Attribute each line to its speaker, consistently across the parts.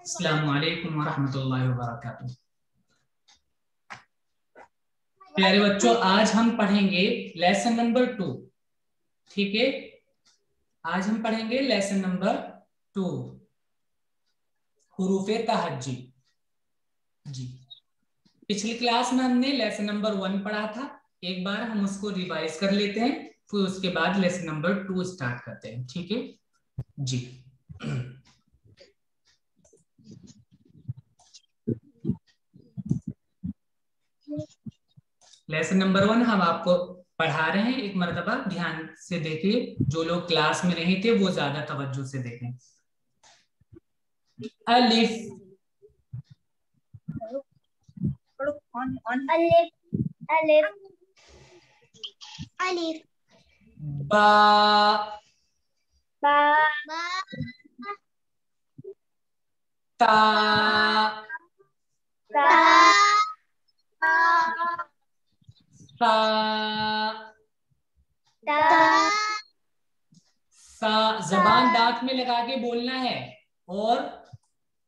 Speaker 1: अस्सलामु अलैकुम वरहमतुल्लाहि वबरकातुहू। प्यारे बच्चों, आज हम पढ़ेंगे लेसन नंबर 2। ठीक है, आज हम पढ़ेंगे लेसन नंबर 2, हुरूफे तहज्जी। जी, पिछली क्लास में हमने लेसन नंबर 1 पढ़ा था। एक बार हम उसको रिवाइज कर लेते हैं, फिर उसके बाद लेसन नंबर 2 स्टार्ट करते हैं। ठीक है जी। लेसन नंबर 1 हम आपको पढ़ा रहे हैं। एक मर्तबा ध्यान से देखिए, जो लोग क्लास में नहीं थे वो ज्यादा तवज्जो से देखें। अलिफ,
Speaker 2: अलिफ अलिफ अलिफ
Speaker 1: बा,
Speaker 2: बा
Speaker 1: ता,
Speaker 2: ता
Speaker 1: सा,
Speaker 2: ता
Speaker 1: सा। जबान दांत में लगा के बोलना है और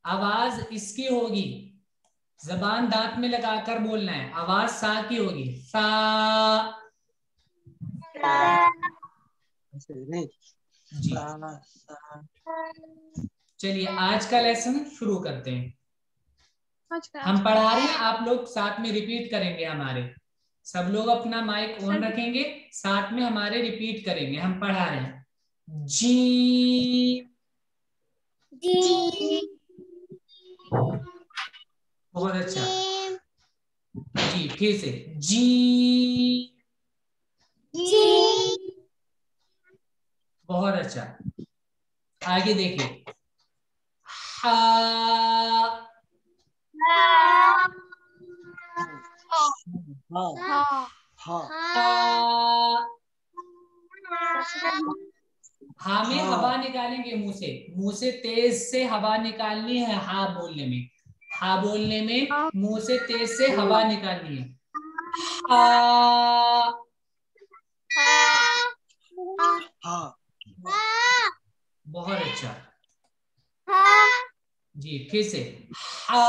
Speaker 1: आवाज इसकी होगी। जबान दांत में लगाकर बोलना है, आवाज सा की होगी। सा। जी, चलिए आज का लेसन शुरू करते हैं। हम पढ़ा रहे हैं, आप लोग साथ में रिपीट करेंगे हमारे। सब लोग अपना माइक ऑन रखेंगे, साथ में हमारे रिपीट करेंगे। हम पढ़ा रहे हैं। जी,
Speaker 2: जी
Speaker 1: बहुत अच्छा। जी, फिर से जी,
Speaker 2: जी
Speaker 1: बहुत अच्छा। आगे देखिए, हा, हा। हा में हवा निकालेंगे मुंह से। मुंह से तेज से हवा निकालनी है। हा बोलने में, हा बोलने में मुंह से तेज से हवा निकालनी है। हा, बहुत अच्छा। जी, फिर से हा,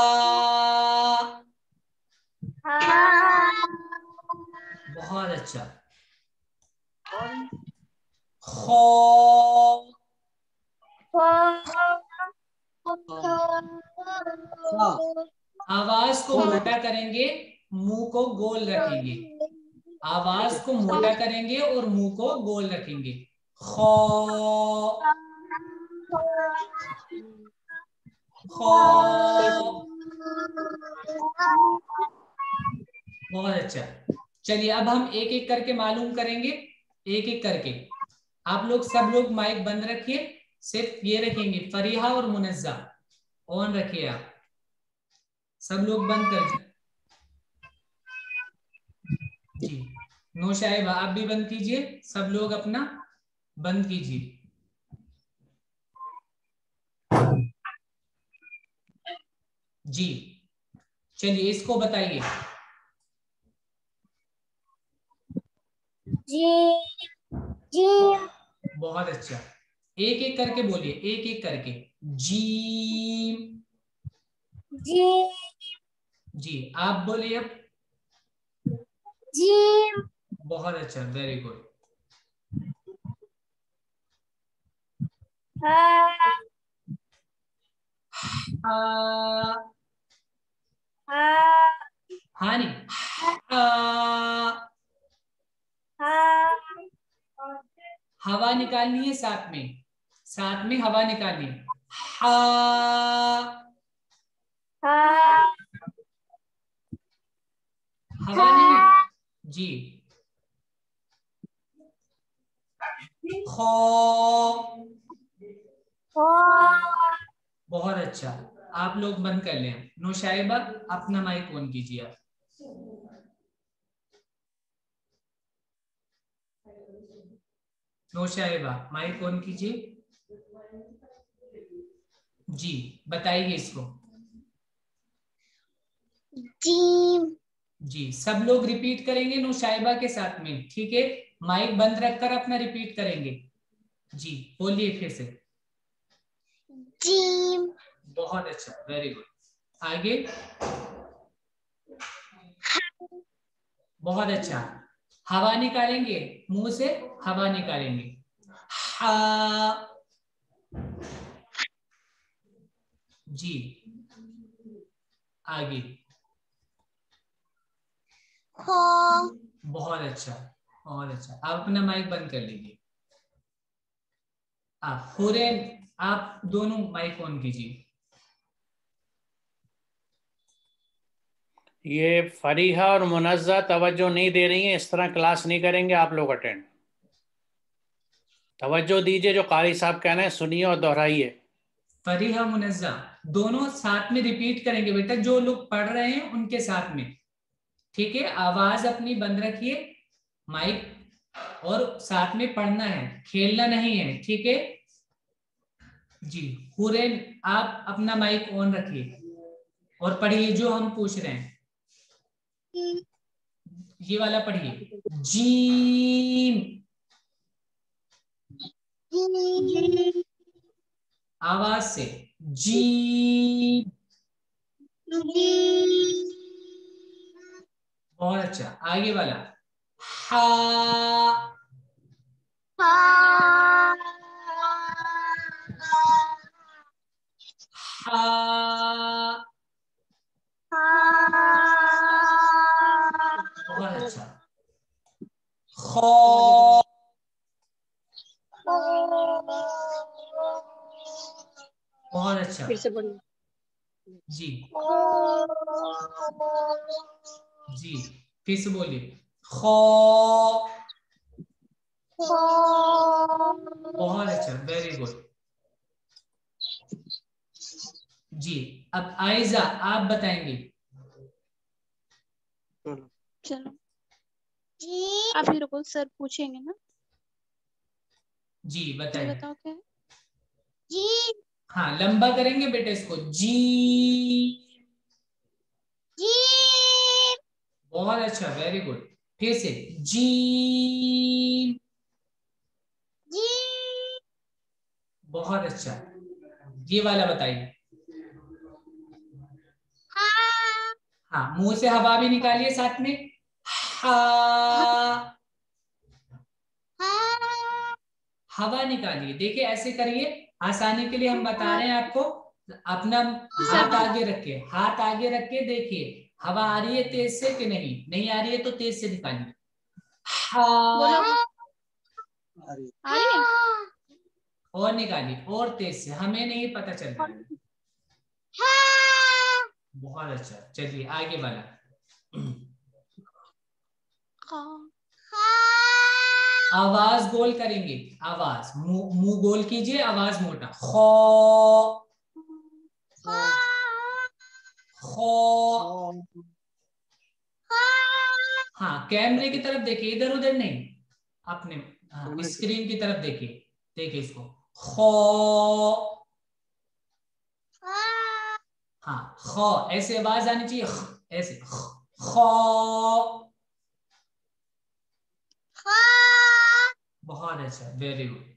Speaker 1: बहुत अच्छा। खो, आवाज को मोटा करेंगे, मुंह को गोल रखेंगे। आवाज को मोटा करेंगे और मुंह को गोल रखेंगे। खो, खो, बहुत अच्छा। चलिए अब हम एक एक करके मालूम करेंगे, एक एक करके। आप लोग सब लोग माइक बंद रखिए, सिर्फ ये रखेंगे फरीहा और मुनज्जा ऑन रखिए। आप सब लोग बंद कर जी। नौशाइबा आप भी बंद कीजिए, सब लोग अपना बंद कीजिए। जी, चलिए इसको बताइए।
Speaker 2: जी जी
Speaker 1: बहुत अच्छा, एक एक करके बोलिए, एक एक करके। जी,
Speaker 2: जी
Speaker 1: जी आप बोलिए अब।
Speaker 2: जी
Speaker 1: बहुत अच्छा, वेरी गुड। हा, हा नहीं, हा। हवा निकालनी है साथ में, साथ में हवा निकालनी है। हा, हवा नहीं जी। खो, बहुत अच्छा। आप लोग बंद कर लें। नौशाइबा अपना माइक ऑन कीजिए आप। नौशाइबा माइक ऑन कीजिए। जी, बताइए इसको।
Speaker 2: जी
Speaker 1: जी, सब लोग रिपीट करेंगे नौशाइबा के साथ में। ठीक है, माइक बंद रखकर अपना रिपीट करेंगे। जी बोलिए फिर से।
Speaker 2: जी
Speaker 1: बहुत अच्छा, वेरी गुड। आगे, बहुत अच्छा। हवा निकालेंगे, मुंह से हवा निकालेंगे। हा, जी। आगे, बहुत अच्छा, बहुत अच्छा। आप अपना माइक बंद कर लीजिए। आप हुरैन, आप दोनों माइक ऑन कीजिए।
Speaker 3: ये फरीहा और मुनज़्ज़ा तवज्जो नहीं दे रही हैं, इस तरह क्लास नहीं करेंगे आप लोग अटेंड। तवज्जो दीजिए, जो कारी साहब कह रहे हैं सुनिए और दोहराइए।
Speaker 1: फरीहा, मुनज़्ज़ा दोनों साथ में रिपीट करेंगे बेटा, जो लोग पढ़ रहे हैं उनके साथ में, ठीक है। आवाज अपनी बंद रखिए, माइक, और साथ में पढ़ना है, खेलना नहीं है, ठीक है जी। हुरैन, आप अपना माइक ऑन रखिए और पढ़िए जो हम पूछ रहे हैं। ये वाला पढ़िए, जीम, आवाज से, जी। बहुत अच्छा। आगे वाला, हा, हा, बहुत अच्छा। खो, बहुत अच्छा,
Speaker 4: फिर से पढ़िए
Speaker 1: जी जी। फिर से बोलिए, खो, बहुत अच्छा, वेरी गुड जी। अब आयजा आप बताएंगे।
Speaker 4: चलो आप ही रुको, सर पूछेंगे ना।
Speaker 1: जी
Speaker 4: जी
Speaker 1: बताइए।
Speaker 4: बताओ क्या है।
Speaker 2: जी,
Speaker 1: हाँ, लंबा करेंगे बेटे इसको, जी।
Speaker 2: जी,
Speaker 1: बहुत अच्छा, वेरी गुड। फिर से, जी।
Speaker 2: जी,
Speaker 1: बहुत अच्छा। ये वाला बताइए।
Speaker 2: हाँ,
Speaker 1: हाँ, मुंह से हवा भी निकालिए साथ में, हा,
Speaker 2: हाँ,
Speaker 1: हवा निकालिए। देखिए ऐसे करिए, आसानी के लिए हम बता रहे हैं आपको। अपना हाथ
Speaker 4: सर
Speaker 1: आगे रखिए, हाथ आगे रख के देखिए हवा आ रही है तेज से कि नहीं, नहीं आ रही है तो तेज से निकालिए।
Speaker 4: बोलो,
Speaker 1: हा,
Speaker 4: आ रही है।
Speaker 1: और निकालिए और तेज से, हमें नहीं पता चल रहा है।
Speaker 2: हाँ,
Speaker 1: बहुत अच्छा, चलिए आगे वाला। आवाज गोल करेंगे, आवाज, मुंह गोल कीजिए, आवाज मोटा, खो, खो। हाँ, कैमरे की तरफ देखिए, इधर उधर नहीं, अपने, हाँ, स्क्रीन की तरफ देखिए, देखिए इसको, खो, हाँ, खो, ऐसे आवाज आनी चाहिए, ऐसे, खो। बहुत अच्छा, वेरी गुड।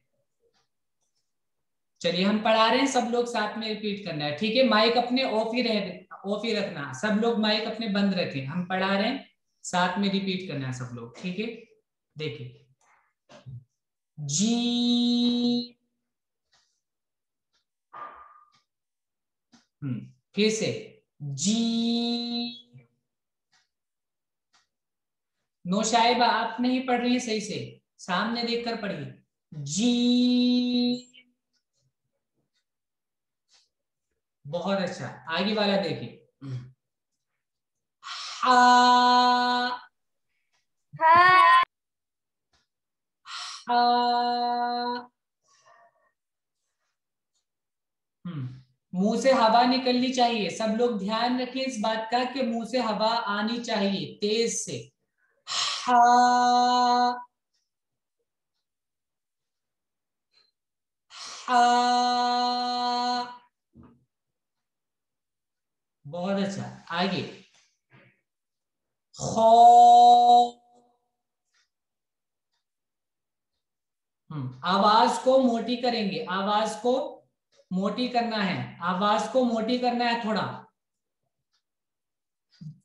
Speaker 1: चलिए हम पढ़ा रहे हैं, सब लोग साथ में रिपीट करना है, ठीक है। माइक अपने ऑफ ही रखना, सब लोग माइक अपने बंद रखें, हम पढ़ा रहे हैं, साथ में रिपीट करना है सब लोग, ठीक है। देखिए, जी, फिर से, जी। नौशाइबा आप नहीं पढ़ रही है सही से, सामने देखकर पढ़िए, जी। बहुत अच्छा। आगे वाला देखिए, हा, हा। मुंह से हवा निकलनी चाहिए, सब लोग ध्यान रखिए इस बात का कि मुंह से हवा आनी चाहिए तेज से, हा, हा। बहुत अच्छा। आगे, खो, आवाज को मोटी करेंगे, आवाज को मोटी करना है, आवाज को मोटी करना है थोड़ा,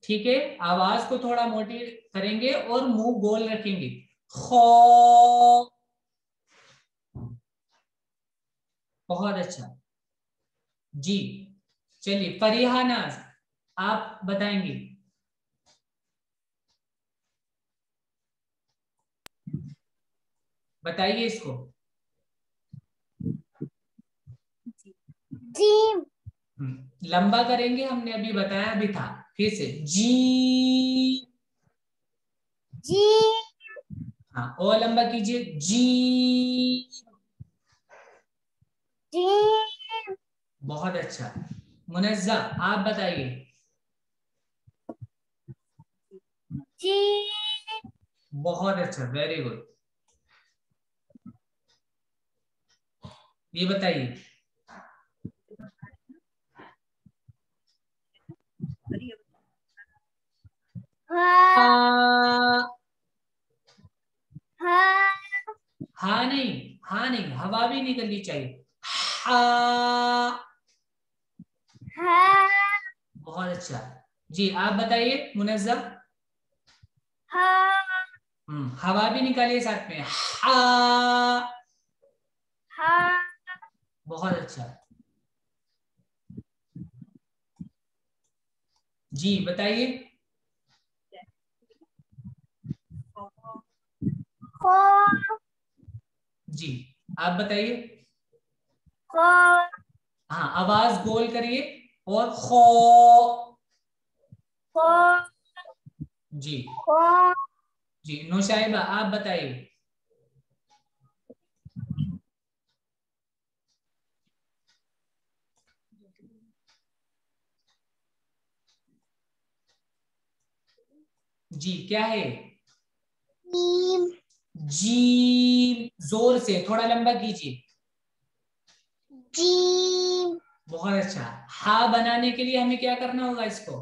Speaker 1: ठीक है। आवाज को थोड़ा मोटी करेंगे और मुंह गोल रखेंगे। खो, बहुत अच्छा जी। चलिए फरीहा नाज, आप बताएंगे। बताइए इसको।
Speaker 2: जी।
Speaker 1: लंबा करेंगे, हमने अभी बताया भी था। फिर से जी।
Speaker 2: जी।
Speaker 1: हाँ, और लंबा कीजिए। जी।
Speaker 2: जी।
Speaker 1: बहुत अच्छा। मुनज्जा, आप बताइए।
Speaker 2: जी।
Speaker 1: बहुत अच्छा, वेरी गुड। ये बताइए।
Speaker 2: हाँ।
Speaker 1: हाँ।
Speaker 2: हाँ।
Speaker 1: हाँ नहीं, हाँ नहीं, हवा भी निकलनी चाहिए। हाँ।
Speaker 2: हाँ।
Speaker 1: बहुत अच्छा जी। आप बताइए मुनज्जा।
Speaker 2: हाँ।
Speaker 1: हवा भी निकालिए साथ में। हाँ।
Speaker 2: हाँ।
Speaker 1: बहुत अच्छा जी। बताइए।
Speaker 2: खो।
Speaker 1: जी, आप बताइए।
Speaker 2: खो।
Speaker 1: हाँ, आवाज गोल करिए और खो।
Speaker 2: खो।
Speaker 1: जी।
Speaker 2: खो।
Speaker 1: जी, नौशाइबा आप बताइए। जी, क्या है?
Speaker 2: नीम।
Speaker 1: जी, जोर से थोड़ा लंबा कीजिए।
Speaker 2: जी।
Speaker 1: बहुत अच्छा। हा बनाने के लिए हमें क्या करना होगा इसको?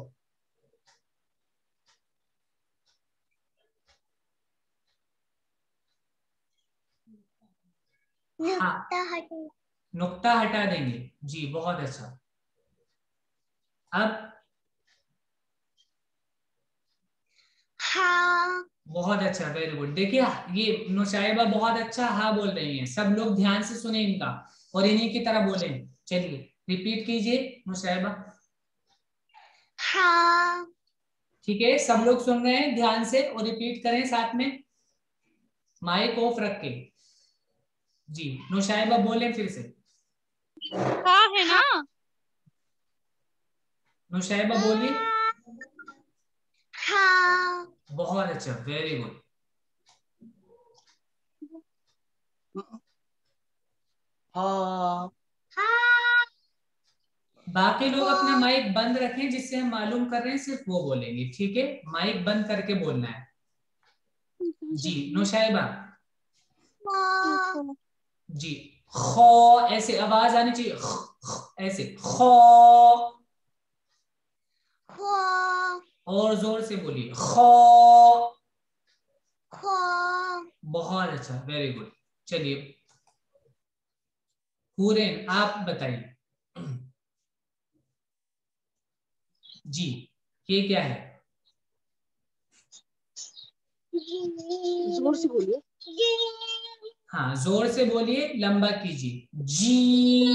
Speaker 1: हा,
Speaker 2: नुक्ता हटा।
Speaker 1: नुक्ता हटा देंगे। जी, बहुत अच्छा। अब
Speaker 2: हाँ।
Speaker 1: बहुत अच्छा, वेरी गुड। देखिए, ये नौशाइबा बहुत अच्छा हा बोल रही हैं। सब लोग ध्यान से सुने इनका और इन्हीं की तरह बोले। चलिए रिपीट कीजिए नौशाइबा।
Speaker 2: हाँ।
Speaker 1: ठीक है, सब लोग सुन रहे हैं ध्यान से और रिपीट करें साथ में, माइक ऑफ रख के। जी, नौशाइबा बोले फिर से।
Speaker 4: हाँ है ना।
Speaker 1: नौशाइबा बोलिए।
Speaker 2: हाँ।
Speaker 1: बहुत अच्छा, वेरी गुड।
Speaker 2: हाँ।
Speaker 1: बाकी लोग अपना माइक बंद रखें, जिससे हम मालूम कर रहे हैं सिर्फ वो बोलेंगे। ठीक है, माइक बंद करके बोलना है। जी, नौशाइबा।
Speaker 2: हाँ।
Speaker 1: जी, खो, ऐसे आवाज आनी चाहिए। ऐसे खो,
Speaker 2: खो।
Speaker 1: और जोर से बोलिए। खो।
Speaker 2: खो।
Speaker 1: बहुत अच्छा, वेरी गुड। चलिए पूरे आप बताइए। जी, ये क्या है?
Speaker 2: जोर से बोलिए।
Speaker 1: हाँ, जोर से बोलिए, लंबा कीजिए। जी,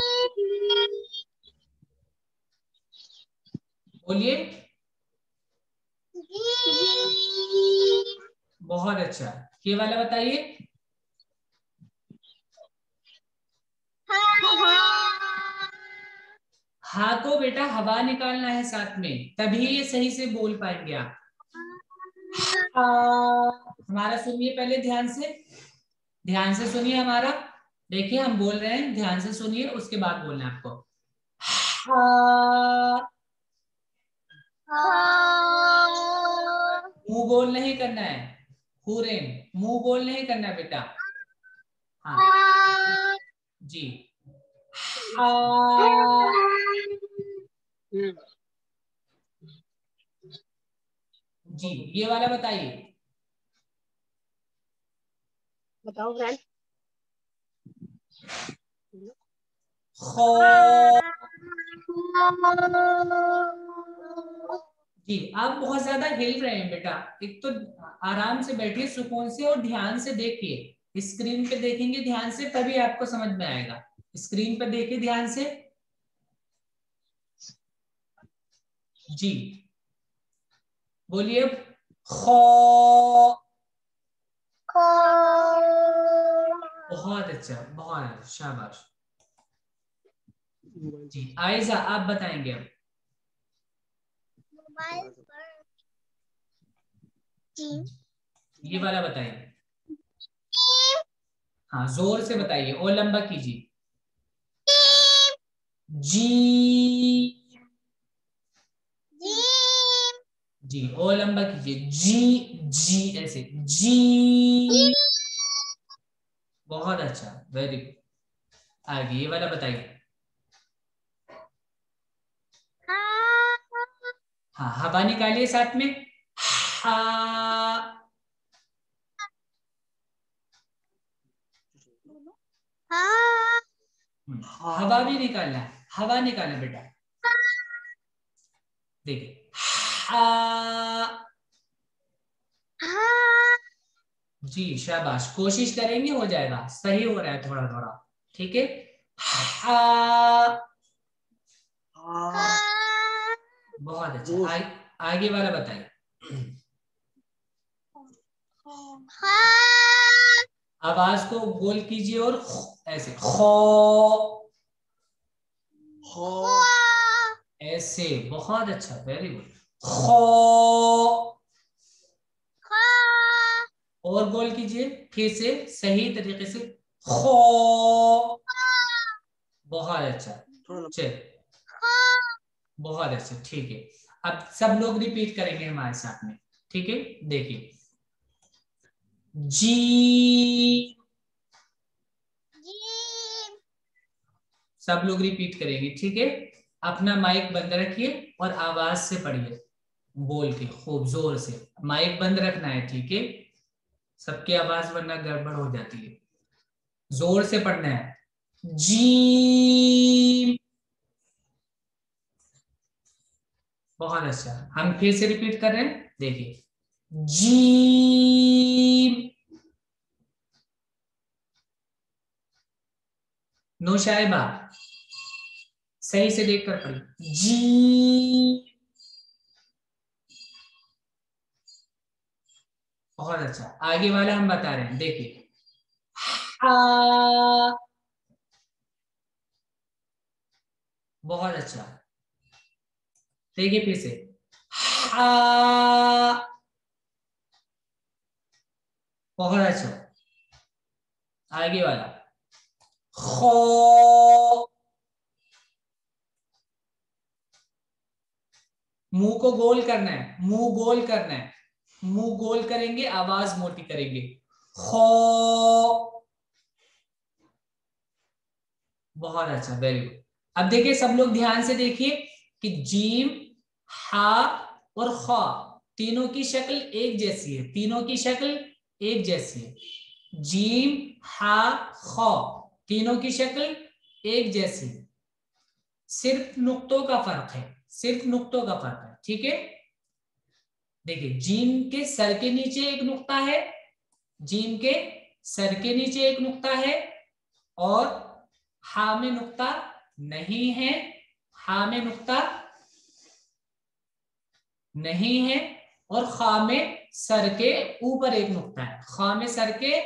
Speaker 1: बोलिए। बहुत अच्छा। ये वाला बताइए। हाँ को बेटा हवा निकालना है साथ में, तभी ये सही से बोल पाएंगे आप। हमारा सुनिए पहले ध्यान से, ध्यान से सुनिए हमारा। देखिए हम बोल रहे हैं, ध्यान से सुनिए, उसके बाद बोलना है आपको। हाँ। मुंह गोल नहीं करना है। पूरे मुंह गोल नहीं करना है बेटा। हाँ जी। हाँ। जी, ये वाला बताइए।
Speaker 2: बताओ फ्रेंड।
Speaker 1: खो। जी आप बहुत ज्यादा हिल रहे हैं बेटा, एक तो आराम से बैठिए, सुकून से और ध्यान से देखिए। स्क्रीन पे देखेंगे ध्यान से तभी आपको समझ में आएगा। स्क्रीन पे देखिए ध्यान से। जी बोलिए। खो। बहुत अच्छा, बहुत अच्छा, शाबाश। जी आयजा आप बताएंगे अब।
Speaker 2: मोबाइल पर जी
Speaker 1: ये वाला बताइए। हाँ जोर से बताइए और लंबा कीजिए। जी।
Speaker 2: जी
Speaker 1: जी और लंबा कीजिए। जी जी ऐसे जी। बहुत अच्छा, वेरी गुड। आगे ये वाला बताइए। हाँ हवा निकालिए साथ में। हा। हवा भी निकालना है, हवा निकालना बेटा। देखिए हा। जी शाबाश, कोशिश करेंगे हो जाएगा, सही हो रहा है थोड़ा थोड़ा, ठीक है। हा। बहुत अच्छा। आगे वाला बताइए। आवाज को गोल कीजिए और ऐसे खो। ऐसे, बहुत अच्छा, वेरी गुड। खो। और गोल कीजिए फिर से सही तरीके से। खो। बहुत अच्छा, चल बहुत अच्छा, ठीक है। अब सब लोग रिपीट करेंगे हमारे साथ में, ठीक है। देखिए जी। सब लोग रिपीट करेंगे, ठीक है। अपना माइक बंद रखिए और आवाज से पढ़िए, बोल के खूब जोर से। माइक बंद रखना है, ठीक है। सबकी आवाज वरना गड़बड़ हो जाती है। जोर से पढ़ना है। जी। बहुत अच्छा, हम फिर से रिपीट कर रहे हैं, देखिए जी। नौशाइबा सही से देखकर पढ़िए। जी। बहुत अच्छा, आगे वाला हम बता रहे हैं, देखिए हा। बहुत अच्छा, देखिए फिर से हा। बहुत अच्छा, आगे वाला खो। मुंह को गोल करना है, मुंह गोल करना है, मुंह गोल करेंगे आवाज मोटी करेंगे। खो। बहुत अच्छा, वेरी गुड। अब देखिए सब लोग ध्यान से देखिए कि जीम, हा और खा तीनों की शक्ल एक जैसी है, तीनों की शक्ल एक जैसी है। जीम, हा, खा तीनों की शक्ल एक जैसी है, सिर्फ नुक्तों का फर्क है, सिर्फ नुक्तों का फर्क है, ठीक है। देखिए जीम के सर के नीचे एक नुक्ता है, जीम के सर के नीचे एक नुक्ता है, और हा में नुक्ता नहीं है, हा में नुक्ता नहीं है, और खा में सर के ऊपर एक नुक्ता है, खा में सर के,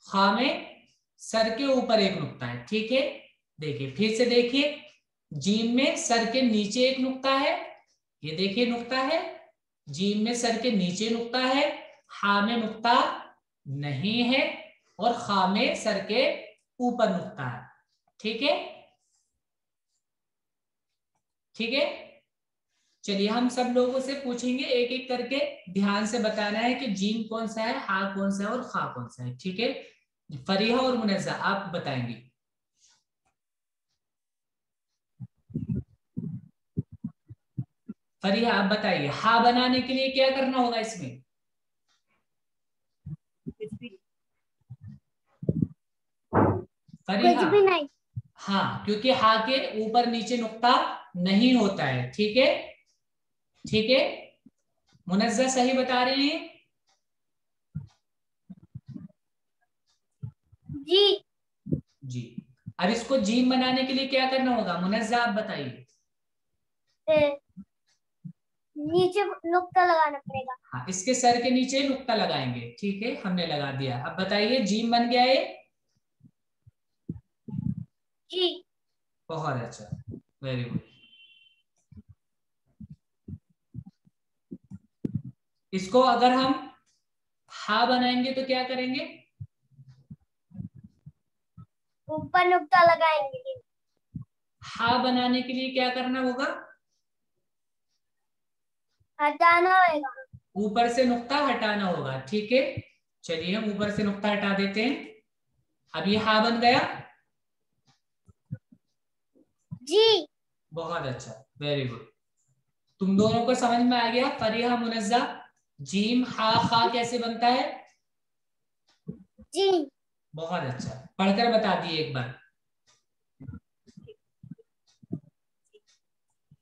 Speaker 1: खा में सर के ऊपर एक नुक्ता है, ठीक है। देखिए फिर से देखिए, जीम में सर के नीचे एक नुक्ता है, ये देखिए नुक्ता है, जीम में सर के नीचे नुक्ता है, हा में नुक्ता नहीं है, और खा में सर के ऊपर नुक्ता है, ठीक है, ठीक है। चलिए हम सब लोगों से पूछेंगे एक एक करके, ध्यान से बताना है कि जीम कौन सा है, हा कौन सा है और खा कौन सा है, ठीक है। फरीहा और मुनज़्ज़ा आप बताएंगे। फरीहा आप बताइए, हा बनाने के लिए क्या करना होगा इसमें। फरीहा।
Speaker 2: कुछ भी नहीं।
Speaker 1: हाँ, क्योंकि हा के ऊपर नीचे नुक्ता नहीं होता है। ठीक है, ठीक है। मुनज़्ज़ा सही बता रहे हैं?
Speaker 2: जी।
Speaker 1: जी। अब इसको जीम बनाने के लिए क्या करना होगा मुनज़्ज़ा, आप बताइए।
Speaker 2: नीचे नुक्ता लगाना पड़ेगा।
Speaker 1: हाँ, इसके सर के नीचे नुक्ता लगाएंगे। ठीक है, हमने लगा दिया। अब बताइए, जीम बन गया है?
Speaker 2: जी।
Speaker 1: बहुत अच्छा, वेरी गुड। इसको अगर हम हा बनाएंगे तो क्या करेंगे?
Speaker 2: ऊपर नुक्ता लगाएंगे।
Speaker 1: हा बनाने के लिए क्या करना होगा?
Speaker 2: हटाना होगा।
Speaker 1: ऊपर से नुक्ता हटाना होगा। ठीक है, चलिए हम ऊपर से नुक्ता हटा देते हैं। अब ये हा बन गया।
Speaker 2: जी।
Speaker 1: बहुत अच्छा, वेरी गुड। तुम दोनों को समझ में आ गया फरीहा मुनज़्ज़ा जीम हा खा कैसे बनता है?
Speaker 2: जी।
Speaker 1: बहुत अच्छा, पढ़कर बता दिए एक बार।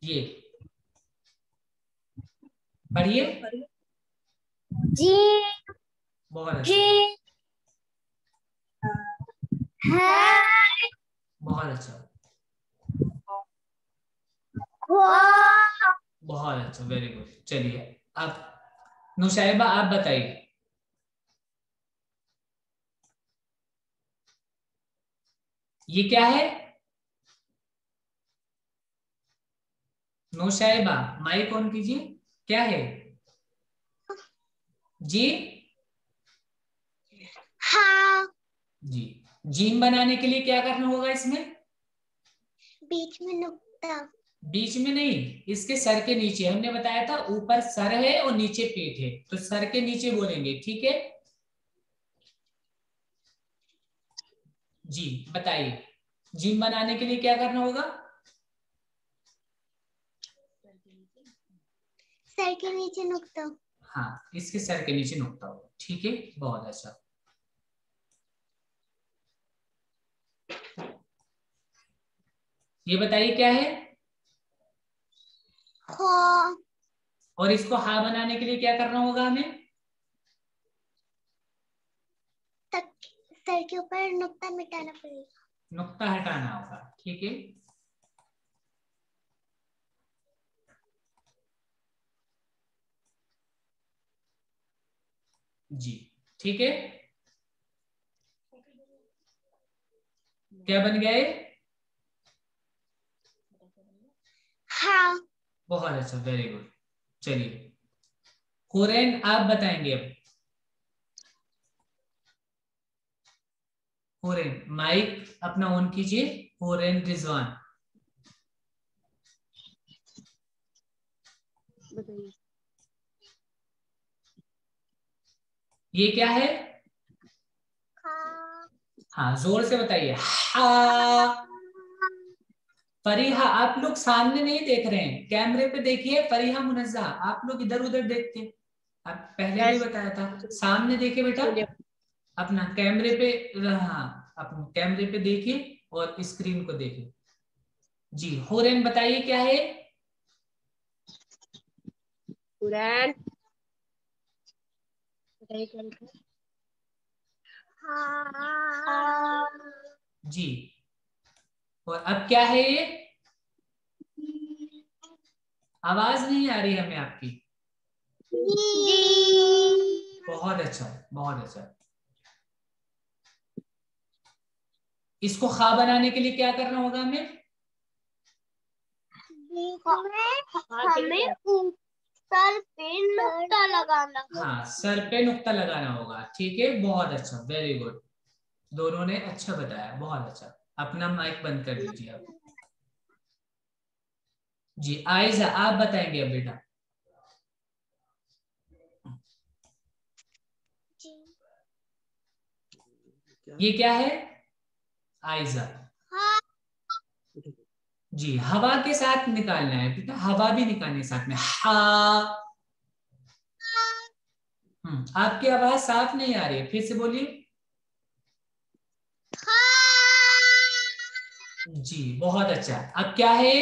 Speaker 1: ये पढ़िए।
Speaker 2: जी।
Speaker 1: बहुत अच्छा,
Speaker 2: जी है।
Speaker 1: बहुत अच्छा, बहुत अच्छा, वेरी गुड। चलिए अब नुशैबा आप बताइए। ये क्या है? नुशैबा माइक ऑन कीजिए। क्या है जी?
Speaker 2: हाँ।
Speaker 1: जी। जीम बनाने के लिए क्या करना होगा इसमें?
Speaker 2: बीच में नुक्ता।
Speaker 1: बीच में नहीं, इसके सर के नीचे। हमने बताया था ऊपर सर है और नीचे पेट है, तो सर के नीचे बोलेंगे। ठीक है जी। बताइए, जिम बनाने के लिए क्या करना होगा?
Speaker 2: सर के नीचे नुक्ता।
Speaker 1: हाँ, इसके सर के नीचे नुक्ता होगा। ठीक है, बहुत अच्छा। ये बताइए क्या है?
Speaker 2: हाँ।
Speaker 1: और इसको हा बनाने के लिए क्या करना होगा हमें?
Speaker 2: सर के ऊपर नुक्ता मिटाना पड़ेगा।
Speaker 1: नुक्ता हटाना होगा। ठीक है, जी। ठीक है, क्या बन गए?
Speaker 2: हाँ।
Speaker 1: बहुत अच्छा, वेरी गुड। चलिए हुरैन आप बताएंगे अब। हुरैन माइक अपना ऑन कीजिए। हुरैन रिजवान
Speaker 4: बताइए।
Speaker 1: ये क्या है?
Speaker 2: हाँ।
Speaker 1: हाँ, जोर से बताइए। हा। फरीहा, आप लोग सामने नहीं देख रहे हैं, कैमरे पे देखिए। फरीहा मुनज़्ज़ा, आप लोग इधर उधर देखते हैं। आप पहले भी बताया था, सामने देखिए बेटा। अपना कैमरे पे रहा, अपने कैमरे पे देखिए और स्क्रीन को देखिए। जी हुरैन बताइए क्या है?
Speaker 4: हुरैन बताइए क्या लिखा है?
Speaker 2: हाँ।
Speaker 1: जी। और अब क्या है ये? आवाज नहीं आ रही हमें आपकी।
Speaker 2: जी।
Speaker 1: बहुत अच्छा, बहुत अच्छा। इसको खा बनाने के लिए क्या करना होगा हमें?
Speaker 2: हमें सर पे नुक्ता लगाना होगा।
Speaker 1: हाँ, सर पे नुक्ता लगाना होगा। ठीक है, बहुत अच्छा, वेरी गुड। दोनों ने अच्छा बताया, बहुत अच्छा। अपना माइक बंद कर लीजिए आप। जी आयजा आप बताएंगे अब बेटा। ये क्या है आयजा?
Speaker 2: हाँ।
Speaker 1: जी, हवा के साथ निकालना है बेटा, हवा भी निकालनी है साथ में। हा। आपकी आवाज साफ नहीं आ रही है, फिर से बोलिए। जी बहुत अच्छा। अब क्या है?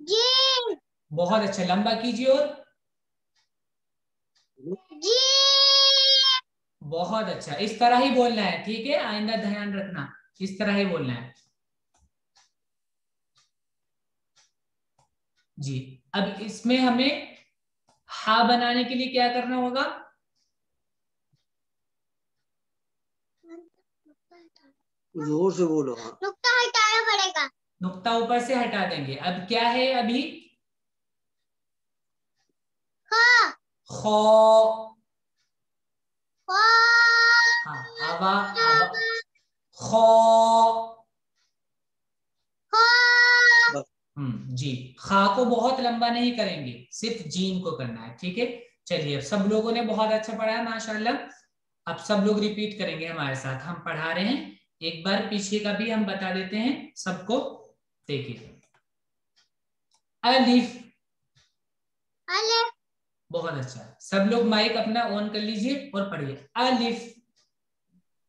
Speaker 2: जी।
Speaker 1: बहुत अच्छा, लंबा कीजिए और
Speaker 2: जी।
Speaker 1: बहुत अच्छा, इस तरह ही बोलना है, ठीक है? आइंदा ध्यान रखना, इस तरह ही बोलना है। जी अब इसमें हमें हा बनाने के लिए क्या करना होगा?
Speaker 5: जोर से बोलो।
Speaker 2: नुक्ता हटाना पड़ेगा।
Speaker 1: नुक्ता ऊपर से हटा देंगे। अब क्या है अभी?
Speaker 2: हाँ।
Speaker 1: खो। हाँ आवा आवा खो। जी, खा को बहुत लंबा नहीं करेंगे, सिर्फ जीम को करना है, ठीक है? चलिए, अब सब लोगों ने बहुत अच्छा पढ़ा है माशाल्लाह। अब सब लोग रिपीट करेंगे हमारे साथ, हम पढ़ा रहे हैं, एक बार पीछे का भी हम बता देते हैं सबको। देखिए, अलिफ।
Speaker 2: अलिफ।
Speaker 1: बहुत अच्छा, सब लोग माइक अपना ऑन कर लीजिए और पढ़िए, अलिफ।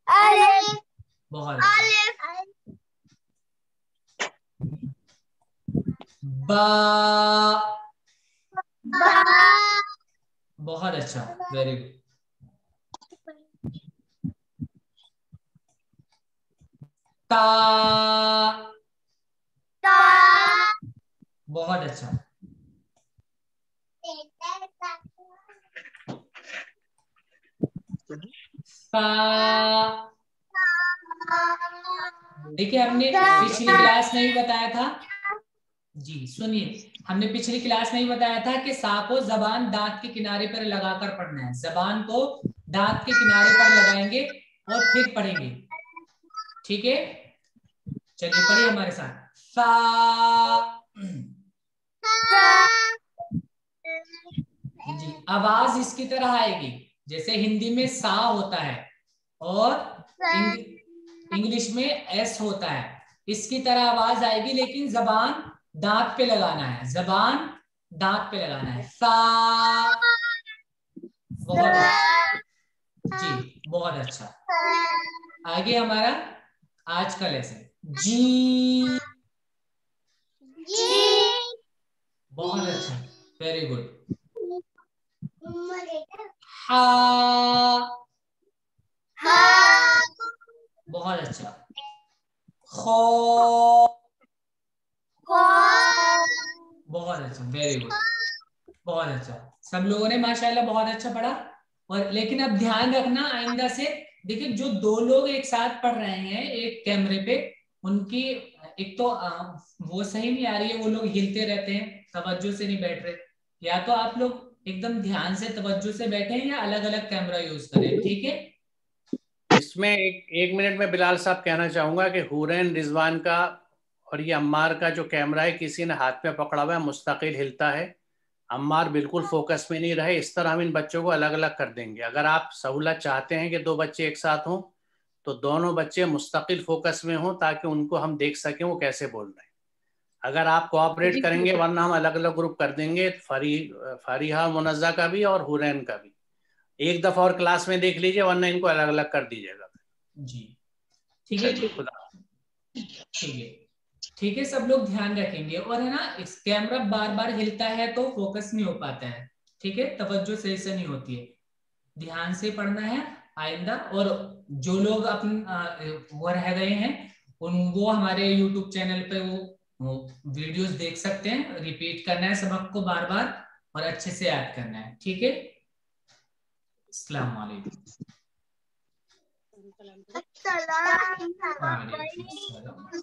Speaker 2: अलिफ।
Speaker 1: बहुत अच्छा। बा। बहुत अच्छा, वेरी गुड। ता। बहुत अच्छा। सा। देखिए, हमने पिछली क्लास में भी बताया था, जी सुनिए, हमने पिछली क्लास में ही बताया था कि सा को जबान दांत के किनारे पर लगाकर पढ़ना है, जबान को दांत के किनारे पर लगाएंगे और फिर पढ़ेंगे, ठीक है? चलिए पढ़िए हमारे साथ, सा। जी, आवाज इसकी तरह आएगी जैसे हिंदी में सा होता है और इंग्लिश में एस होता है, इसकी तरह आवाज आएगी, लेकिन जबान दांत पे लगाना है, जबान दांत पे लगाना है, सा। बहुत अच्छा, जी बहुत अच्छा। आगे हमारा आज का लेसन, जी। बहुत अच्छा, वेरी गुड। हा। बहुत अच्छा। खो। बहुत अच्छा, वेरी गुड, बहुत अच्छा। सब लोगों ने माशाल्लाह बहुत अच्छा पढ़ा। और लेकिन अब ध्यान रखना आइंदा से, देखिए जो दो लोग एक साथ पढ़ रहे हैं एक कैमरे पे, उनकी एक तो वो सही नहीं आ रही है, वो लोग हिलते रहते हैं, तवज्जो से नहीं बैठ रहे। या तो आप लोग एकदम ध्यान से तवज्जो से बैठे या अलग अलग कैमरा यूज करें, ठीक है?
Speaker 3: इसमें एक मिनट में बिलाल साहब कहना चाहूंगा कि हुरैन रिजवान का और ये अम्मार का जो कैमरा है किसी ने हाथ में पकड़ा हुआ है, मुस्तकिल हिलता है। अम्मार बिल्कुल फोकस में नहीं रहे, इस तरह हम इन बच्चों को अलग अलग कर देंगे। अगर आप सहूलत चाहते हैं कि दो बच्चे एक साथ हों तो दोनों बच्चे मुस्तकिल फोकस में हों ताकि उनको हम देख सकें वो कैसे बोल रहे हैं। अगर आप कोऑपरेट करेंगे, वरना हम अलग अलग ग्रुप कर देंगे, फरीहा मुनज़्ज़ा का भी और हुरैन का भी। एक दफा और क्लास में देख लीजिए, वरना इनको अलग अलग कर दीजिएगा।
Speaker 1: जी ठीक है,
Speaker 3: खुदा।
Speaker 1: ठीक है, ठीक है, सब लोग ध्यान रखेंगे। और है ना, इस कैमरा बार बार हिलता है तो फोकस नहीं हो पाता है, ठीक है? तवज्जो सही से नहीं होती है, ध्यान से पढ़ना है आइंदा। और जो लोग अपन वो रह गए हैं वो हमारे YouTube चैनल पे वो वीडियोस देख सकते हैं, रिपीट करना है सबक को बार बार और अच्छे से याद करना है, ठीक है? अस्सलाम वालेकुम।
Speaker 2: अस्सलाम
Speaker 1: वालेकुम अस्सलाम।